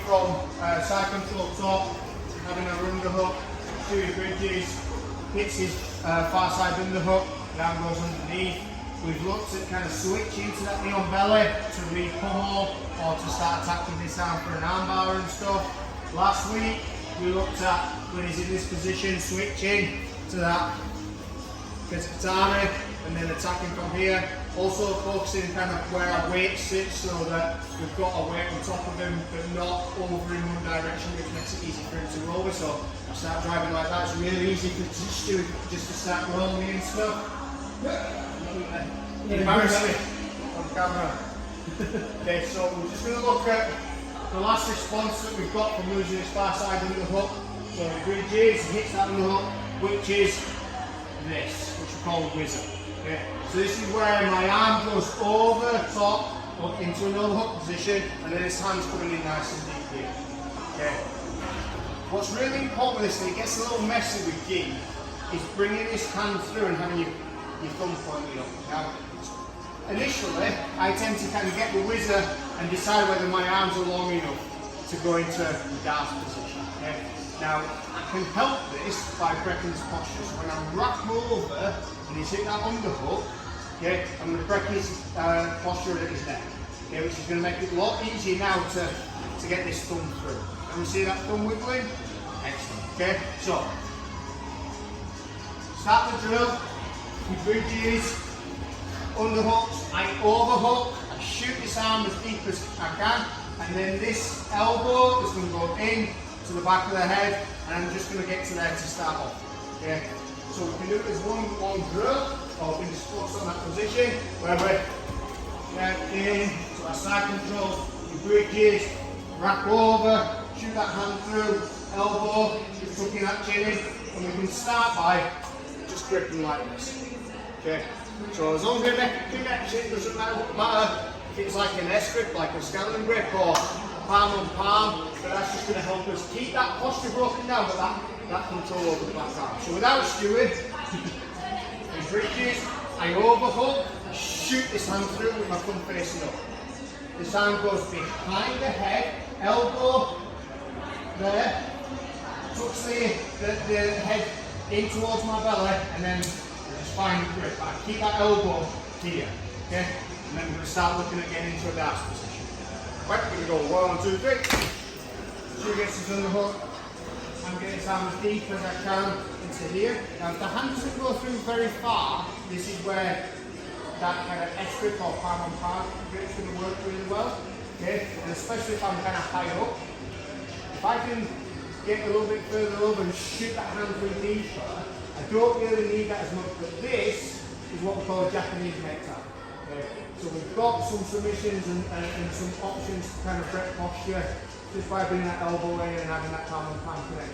from side control top, having a underhook, doing bridges, hits his far side underhook, the arm goes underneath. We've looked at kind of switching to that knee on belly to re-pummel or to start attacking this arm for an arm bar and stuff. Last week we looked at when he's in this position, switching to that katana and then attacking from here. Also focusing kind of where our weight sits so that we've got our weight on top of him but not over in one direction, which makes it easy for him to roll with. So I start driving like that. It's really easy to do just to start rolling and stuff. Embarrass me on camera. Okay, so we're just going to look at the last response that we've got from losing his far side underhook. So he bridges, hits that underhook, which is this, which we call Wizzer. Okay, so this is where my arm goes over top up into an overhook position, and then his hand's coming in nice and deep here. Okay. What's really important with this, and it gets a little messy with G, is bringing his hand through and having your thumb pointing up. Now, initially, I tend to kind of get the Wizzer and decide whether my arms are long enough to go into the Darc position. Okay? Now, I can help this by breaking his posture. So when I wrap over and he's hit that underhook, okay, I'm going to break his posture at his neck, okay, which is going to make it a lot easier now to get this thumb through. Can you see that thumb wiggling? Excellent. Okay, so start the drill. He bridges, underhooks, I overhook, I shoot this arm as deep as I can, and then this elbow is going to go in to the back of the head, and I'm just going to get to there to start off. Okay, so we can do it as one long drill, or we can just focus on that position where we get in to our side control, he bridges, wrap over, shoot that hand through, elbow, just tucking that chin in, and we can start by just gripping like this. Okay, so as long as we make a connection, it doesn't matter if it's like an S grip, like a Scanlon grip, or palm on palm, but that's just going to help us keep that posture broken down, but that control over the back arm. So without stewing, he bridges, I overhook, I shoot this hand through with my thumb facing up. This arm goes behind the head, elbow there, tucks the head in towards my belly, and then find the grip. I keep that elbow here, okay? And then we're going to start looking at getting into a Darc position. Right, we're going to go 1, 2, 3. She gets his underhook. I'm getting his arm as deep as I can into here. Now, if the hand doesn't go through very far, this is where that kind of S grip or palm on palm grip is going to work really well, okay? And especially if I'm kind of high up. If I can get a little bit further over and shoot that hand through deeper, I don't really need that as much, but this is what we call a Japanese neck tap. Okay. So we've got some submissions and some options to kind of break posture just by bringing that elbow in and having that palm on palm connection.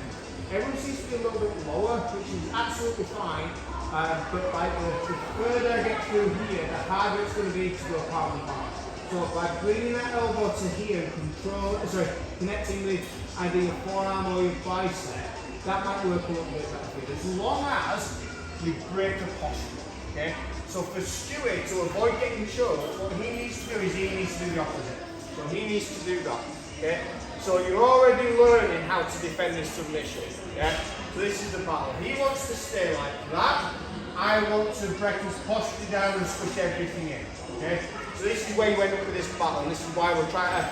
Everyone seems to be a little bit lower, which is absolutely fine, but like the further I get through here, the harder it's going to be to go palm on palm. So by bringing that elbow to here and connecting with either your forearm or your bicep, that might work a little bit better for you, as long as you break the posture, okay? So for Stewie, to avoid getting choked, what he needs to do is he needs to do the opposite. So he needs to do that, okay? So you're already learning how to defend this submission, yeah? So this is the battle. He wants to stay like that. I want to break his posture down and squish everything in, okay? So this is where you end up with this battle, and this is why we're trying to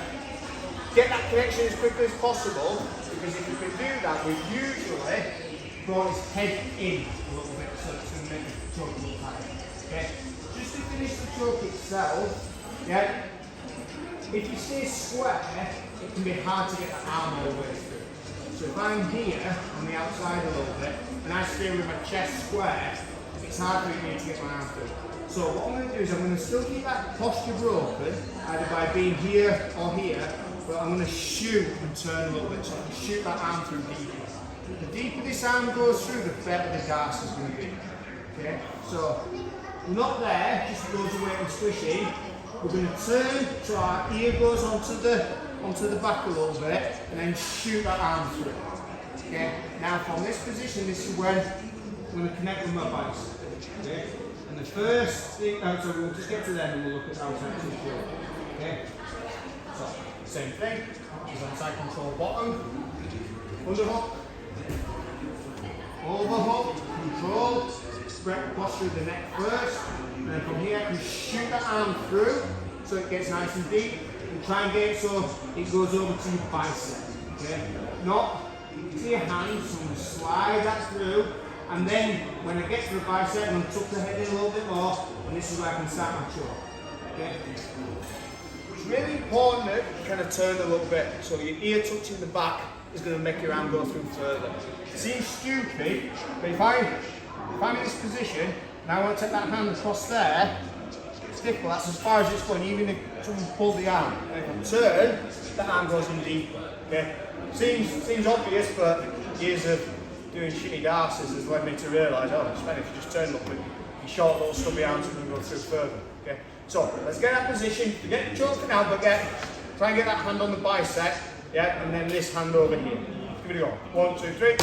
get that connection as quickly as possible, because if we can do that, we usually brought his head in a little bit, so it's going to make the choke a little higher. Okay? Just to finish the choke itself, yeah, if you stay square, it can be hard to get the arm all the way through. So if I'm here on the outside a little bit, and I stay with my chest square, it's hard for me to get my arm through. So what I'm going to do is I'm going to still keep that posture broken, either by being here or here, but I'm going to shoot and turn a little bit, so I can shoot that arm through deeper. The deeper this arm goes through, the better the Darc is going to be. Okay, so we're not there, just loads of weight and squishing. We're going to turn so our ear goes onto the back a little bit, and then shoot that arm through. Okay, now from this position, this is where I'm going to connect with my bicep. Okay, and the first thing, so we'll just get to them and we'll look at how to actually do it. Okay, so Same thing, is on side control bottom, underhook, overhook, control, spread the posture of the neck first, and then from here you shoot that arm through so it gets nice and deep, and try and get it so it goes over to your bicep, okay? Not to your hands, so I'm going to slide that through, and then when I get to the bicep, I'm going to tuck the head in a little bit more, and this is where I can start my choke, okay? It's really important that you kind of turn a little bit, so your ear touching the back is going to make your arm go through further. It seems stupid, but if I'm in this position, and I want to take that hand across there, it's difficult, that's as far as it's going, even if someone pull the arm. And if I turn, the arm goes in deeper, okay? Seems obvious, but years of doing shitty darces has led me to realise, oh, it's better if you just turn up with your short little stubby arms and go through further, okay? So, let's get that position, forget the choke for now, but try and get that hand on the bicep, yeah, and then this hand over here. Give it a go. 1, 2, 3.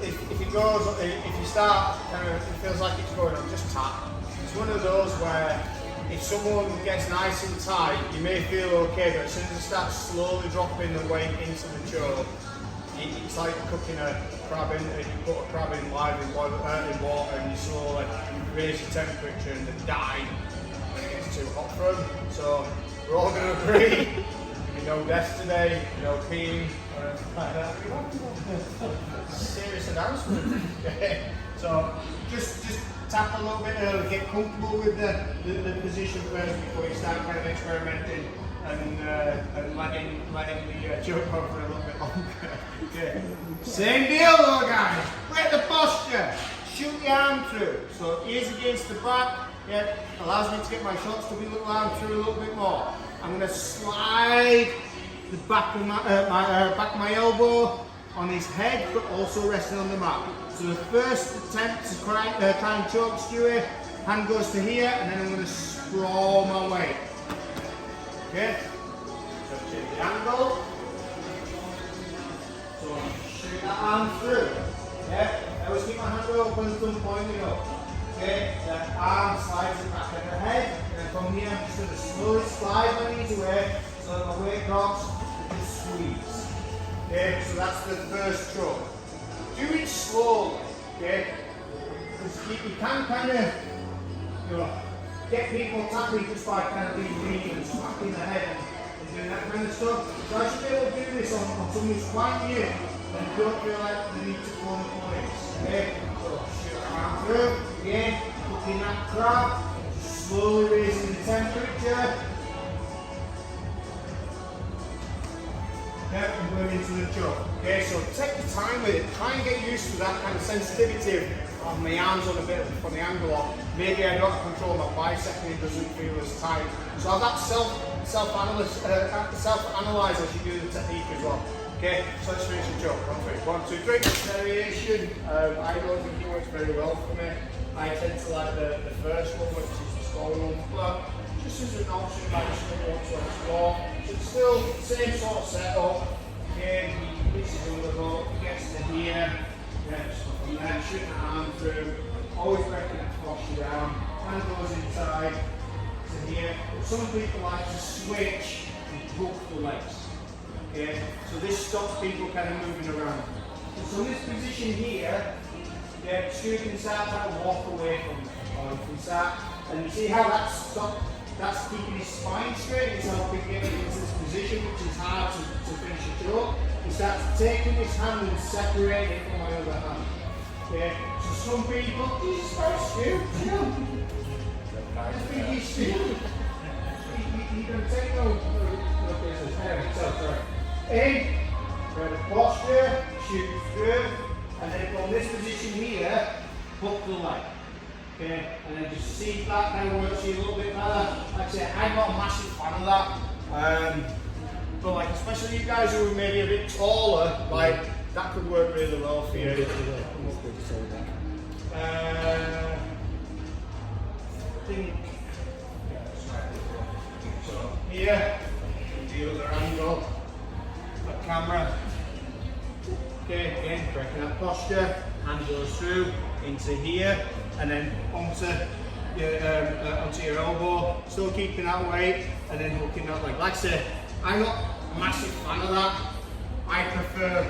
If it goes, if you start, kind of, it feels like it's going on, just tap. It's one of those where if someone gets nice and tight, you may feel okay, but as soon as it starts slowly dropping the weight into the choke, it's like cooking a crab in, you put a crab in live in water and you slowly raise the temperature and they die when it gets too hot for them. So we're all going to agree, no deaths today, no peeing, or anything like that. Serious announcement. So just tap a little bit early, get comfortable with the position first before you start kind of experimenting and letting the choke on for a little bit longer. Okay. Same deal though, guys. Break the posture. Shoot the arm through. So ears against the back. Yeah, allows me to get my shots to be little arm through a little bit more. I'm going to slide the back of back of my elbow on his head, but also resting on the mat. So the first attempt to try and choke Stewie, hand goes to here, and then I'm going to sprawl my weight. Okay? So change the angle. So shoot that arm through. Yeah? I always keep my hand open until I'm pointing up. Okay? That arm slides the back of the head, and then from here I'm just going to slowly slide my knees away so that my weight drops and just squeeze. Okay? So that's the first choke. Do it slowly, okay? Because you can kind of, get people tapping just by kind of being lean and smacking the head and doing that kind of stuff. So I should be able to do this on someone who's quite new and don't feel like they need to go on the points, okay? So shoot the arm through, again, cooking that crab, slowly raising the temperature. Yeah, and going into the choke. Okay, so take your time with it. Try and get used to that kind of sensitivity of my arms on a bit of a funny angle, or maybe I don't control my bicep and it doesn't feel as tight. So have that self-analyze as you do the technique as well. Okay, so let's finish the choke. 1, 2, 3. Variation. I don't think it works very well for me. I tend to like the first one, which is the slower one, but just as an option, I just don't want to explore. It's still the same sort of setup. Okay, this is under the hook, gets to here, from there, shoot the arm through, always breaking that posture down, hand goes inside to here. Some people like to switch and hook the legs. Okay, so this stops people kind of moving around. So in this position here, Stu can start to walk away from it, or you can start, and you see how that's keeping his spine straight, it's helping get into this position, which is hard to finish a choke. He starts taking his hand and separating it from my other hand. Okay, so some people, Jesus Christ, Stu, just think he's Stu. He can take no business. Sorry. In, grab the posture, shoot through, and then from this position here, hook the leg. Okay, and then just see if that kind of works you a little bit better. Like I say, I'm not a massive fan of that. But like, especially you guys who are maybe a bit taller, like that could work really well for you. I think, so here, the other angle, the camera. Okay, again, breaking that posture, hand goes through, into here, and then onto your elbow, still keeping that weight, and then hooking that leg. Like I say, I'm not a massive fan of that. I prefer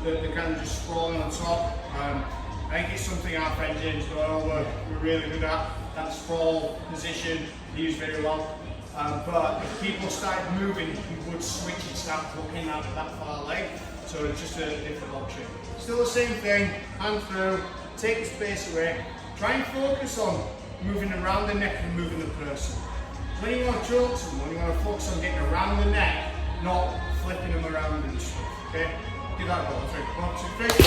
the kind of just sprawling on top. I think it's something our friend James Doyle we're really good at, that sprawl position, he used very well. But if people start moving, he would switch and start hooking that far leg. So it's just a different option. Still the same thing, hand through, take the space away. Try and focus on moving around the neck and moving the person. When you want to choke someone, you want to focus on getting around the neck, not flipping them around and stuff, okay? Give that a go. 1, 2, 3.